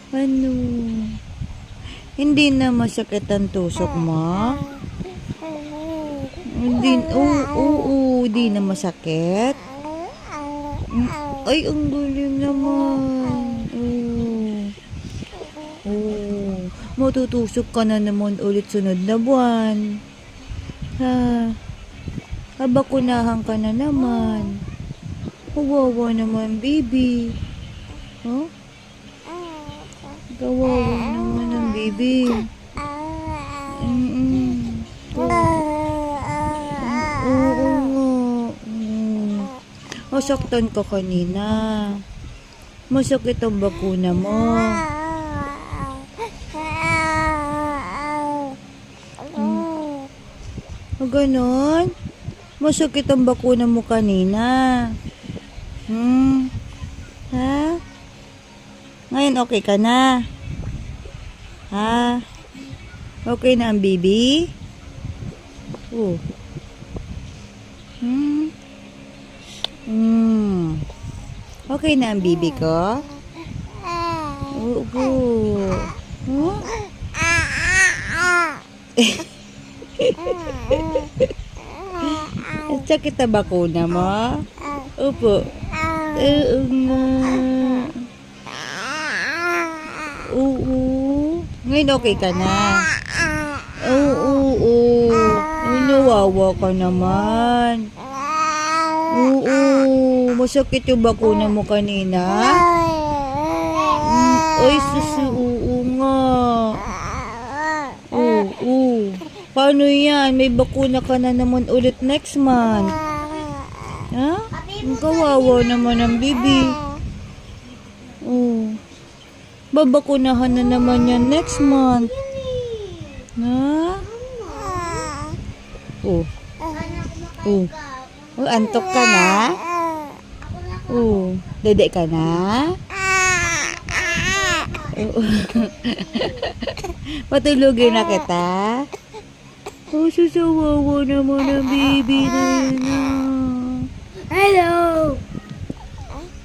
Ano? Hindi na masakit ang tusok mo? Hindi na masakit? Ay, ang galing naman. Matutusok ka na naman ulit sunod na buwan. Bakunahan ka na naman. Kawawa naman, baby. Huh? Kawawa naman ang baby. Oo nga. Masaktan ka kanina. Masakit ang bakuna mo. Ganon? Masakit ang bakuna mo kanina. Ha? Ngayon okay ka na? Ha? Okay na ang baby? Okay na ang baby ko? Sakit ang bakuna mo? Opo. Ngayon okay ka na? Nawawa ka naman. Masakit yung bakuna mo kanina? Ay, oo nga. Paano yan? May bakuna ka na naman ulit next month. Ha? Ang kawawa naman ang baby. Babakunahan na naman yan next month. Ha? Antok ka na? Dede ka na? Patulogin na kita? Susawawa naman ang baby na yun. Hello!